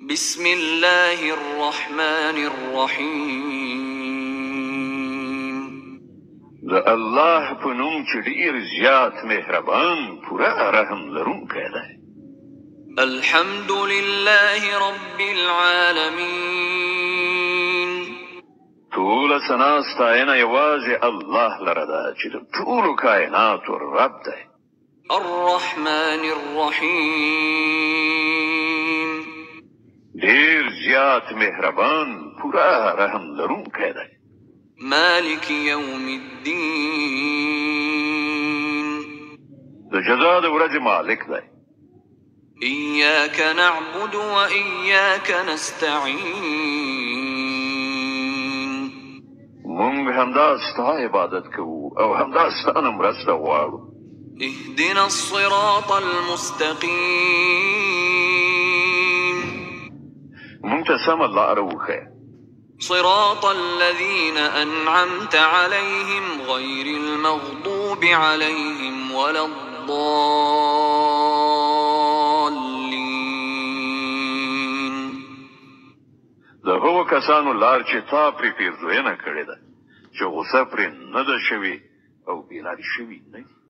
بسم الله الرحمن الرحیم. د الله په نوم چې ډېر زیات مهربان پوره رحم لرونکی دی. الحمد لله رب العالمین. ټوله ثنا ستاینه یوازې الله لره ده چې د ټولو کائناتو رب دی. الرحمن الرحیم. ډېر زیات مهربان پوره رحم لرونکی دی. مالک یوم الدین. د جزا د ورځې مالک دی. إياك نعبد وإياك نستعين. مونږ همدا ستا عبادت کوو او همدا ستا نه مرسته غواړو. اهدنا الصراط المستقيم. مونږ ته سمه لاره وښیه. صراط الذين أنعمت عليهم غير المغضوب عليهم ولا الضالين. د هغو کسانو لار چې تا پرې پیرزوینه کړې ده چې غصه پرې نه ده شوې او بېلارې شوي نه دي.